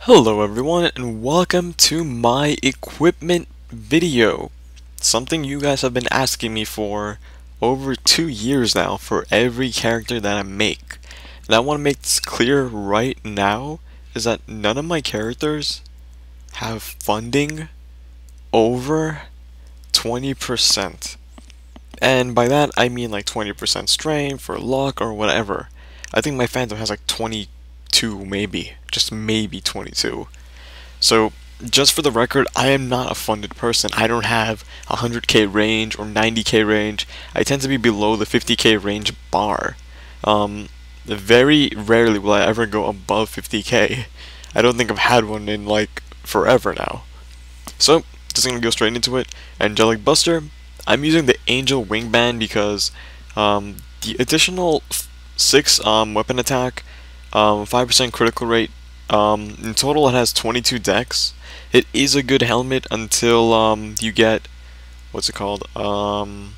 Hello everyone and welcome to my equipment video. Something you guys have been asking me for over 2 years now for every character that I make. And I want to make this clear right now is that none of my characters have funding over 20%. And by that I mean like 20% strain for luck or whatever. I think my Phantom has like 22 maybe, just maybe 22. So, just for the record, I am not a funded person. I don't have 100k range or 90k range. I tend to be below the 50k range bar. Very rarely will I ever go above 50k. I don't think I've had one in like forever now. So, just gonna go straight into it. Angelic Buster. I'm using the Angel Wingband because the additional 6 weapon attack, 5% critical rate. In total, it has 22 decks. It is a good helmet until you get what's it called? The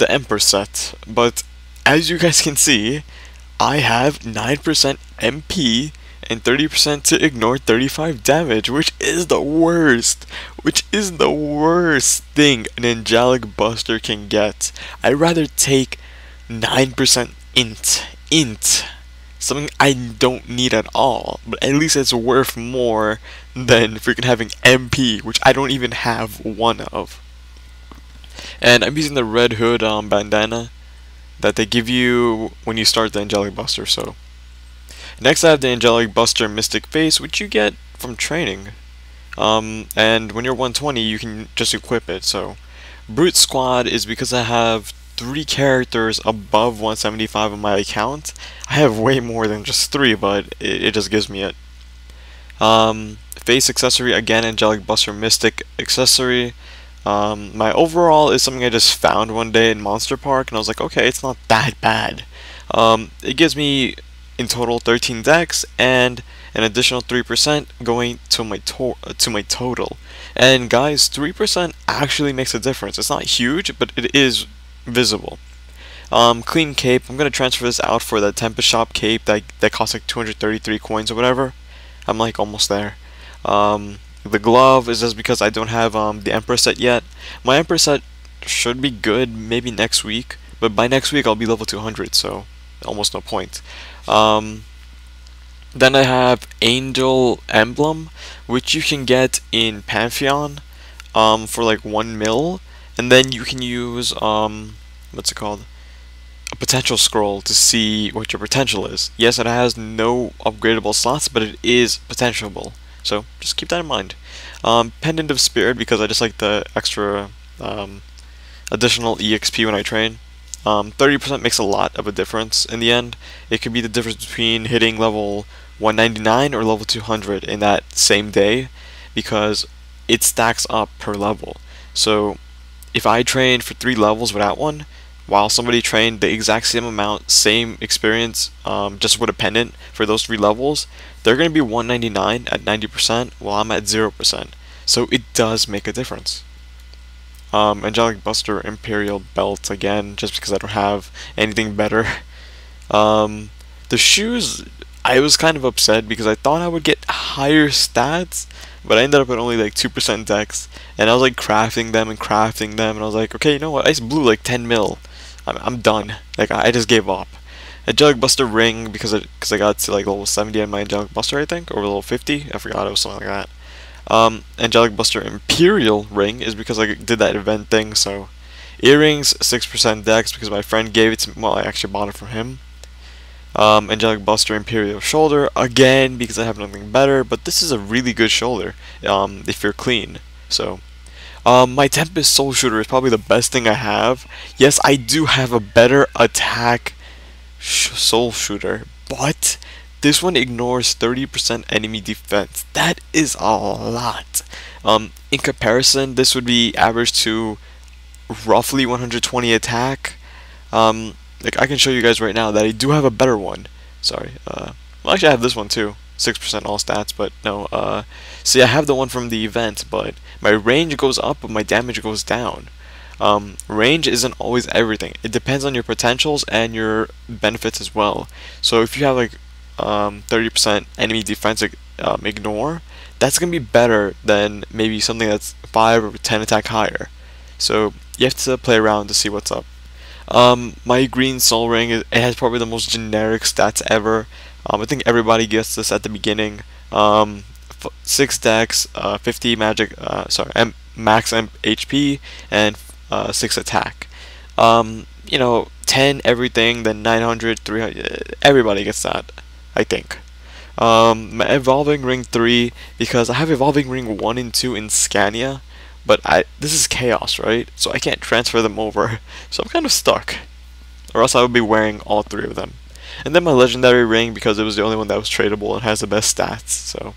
Emperor set. But as you guys can see, I have 9% MP and 30% to ignore 35 damage, which is the worst. Which is the worst thing an Angelic Buster can get. I'd rather take 9% int. Something I don't need at all, but at least it's worth more than freaking having MP, which I don't even have one of. And I'm using the Red Hood bandana that they give you when you start the Angelic Buster. So next I have the Angelic Buster Mystic Face, which you get from training. And when you're 120, you can just equip it. So Brute Squad is because I have 3 characters above 175 on my account. I have way more than just 3, but it just gives me it. Face accessory, again, Angelic Buster Mystic accessory. My overall is something I just found one day in Monster Park, and I was like, okay, it's not that bad. It gives me, in total, 13 decks, and an additional 3% going to my total. And guys, 3% actually makes a difference. It's not huge, but it is visible. Clean cape. I'm gonna transfer this out for the Tempest shop cape that costs like 233 coins or whatever. I'm like almost there. The glove is just because I don't have the Emperor set yet. My Emperor set should be good maybe next week, but by next week I'll be level 200, so almost no point. Then I have Angel Emblem, which you can get in Pantheon for like 1 mil. And then you can use, what's it called? A potential scroll to see what your potential is. Yes, it has no upgradable slots, but it is potentiable. So, just keep that in mind. Pendant of Spirit, because I just like the extra additional EXP when I train. 30% makes a lot of a difference in the end. It could be the difference between hitting level 199 or level 200 in that same day, because it stacks up per level. So, if I trained for 3 levels without one, while somebody trained the exact same amount, same experience, just with a pendant for those 3 levels, they're going to be 199 at 90%, while I'm at 0%. So it does make a difference. Angelic Buster Imperial belt again, just because I don't have anything better. The shoes, I was kind of upset because I thought I would get higher stats, but I ended up at only like 2% dex, and I was like crafting them, and I was like, okay, you know what, I just blew like 10 mil. I'm done. Like, I just gave up. Angelic Buster ring, because I got to like level 70 on my Angelic Buster, I think, or level 50, I forgot, it was something like that. Angelic Buster Imperial ring is because I did that event thing. So earrings, 6% dex, because my friend gave it to me. Well, I actually bought it from him. Angelic Buster Imperial shoulder, again because I have nothing better, but this is a really good shoulder if you're clean. So my Tempest Soul Shooter is probably the best thing I have. Yes, I do have a better attack Soul Shooter, but this one ignores 30% enemy defense. That is a lot. In comparison, this would be average to roughly 120 attack. Like, I can show you guys right now that I do have a better one. Sorry. Well, actually, I have this one too. 6% all stats, but no. See, I have the one from the event, but my range goes up, but my damage goes down. Range isn't always everything. It depends on your potentials and your benefits as well. So if you have like 30% enemy defense ignore, that's gonna be better than maybe something that's 5 or 10 attack higher. So you have to play around to see what's up. My green soul ring, it has probably the most generic stats ever. I think everybody gets this at the beginning. 6 dex, 50 magic, max HP, and 6 attack. 10 everything, then 900, 300, everybody gets that, I think. My Evolving Ring 3, because I have Evolving Ring 1 and 2 in Scania, but this is Chaos, right? So I can't transfer them over, so I'm kind of stuck. Or else I would be wearing all 3 of them. And then my Legendary Ring, because it was the only one that was tradable and has the best stats, so...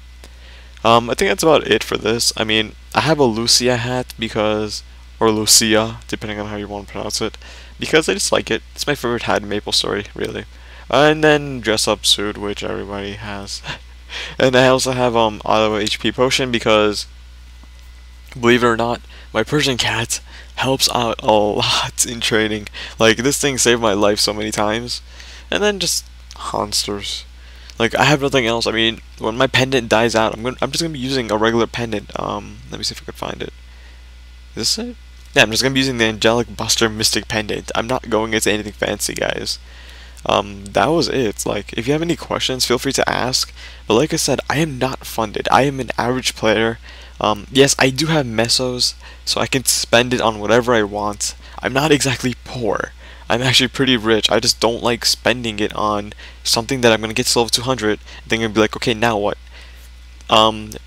I think that's about it for this. I mean, I have a Lucia Hat because... or Lucia, depending on how you want to pronounce it, because I just like it. It's my favorite hat in MapleStory, really. And then Dress Up Suit, which everybody has. And I also have Auto HP Potion because, believe it or not, my Persian cat helps out a lot in training. Like, this thing saved my life so many times. And then just Honsters. Like, I have nothing else. I mean, when my pendant dies out, I'm just gonna be using a regular pendant. Let me see if I can find it. Is this it? Yeah, I'm just gonna be using the Angelic Buster Mystic Pendant. I'm not going into anything fancy, guys. That was it. Like, if you have any questions, feel free to ask. But like I said, I am not funded. I am an average player. Yes, I do have mesos, so I can spend it on whatever I want. I'm not exactly poor. I'm actually pretty rich. I just don't like spending it on something that I'm gonna get to level 200, and then I'm gonna be like, okay, now what?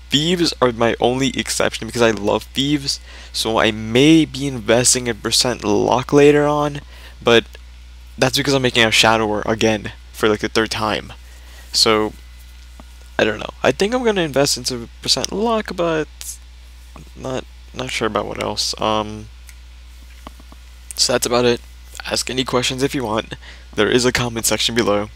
Thieves are my only exception because I love thieves, so I may be investing in percent luck later on, but that's because I'm making a Shadower again for like the 3rd time. So I don't know. I think I'm gonna invest into percent luck, but not sure about what else. So that's about it. Ask any questions if you want. There is a comment section below.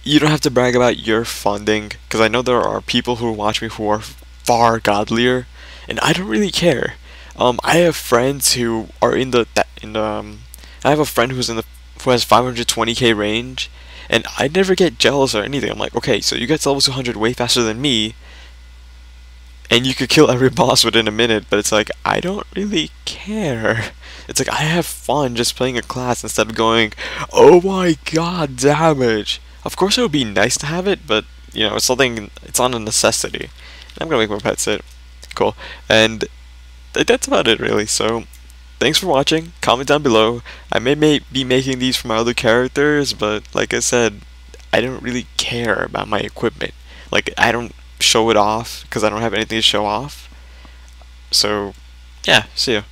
You don't have to brag about your funding, because I know there are people who watch me who are far godlier, and I don't really care. I have friends who are I have a friend who has 520k range, and I never get jealous or anything. I'm like, okay, so you get to level 200 way faster than me, and you could kill every boss within a minute, but it's like, I don't really care. It's like, I have fun just playing a class instead of going, oh my god, damage. Of course it would be nice to have it, but, it's something, it's not a necessity. I'm gonna make my pet sit. Cool. And that's about it, really. So, thanks for watching. Comment down below. I may be making these for my other characters, but like I said, I don't really care about my equipment. Like, I don't show it off, because I don't have anything to show off. So, yeah, see ya.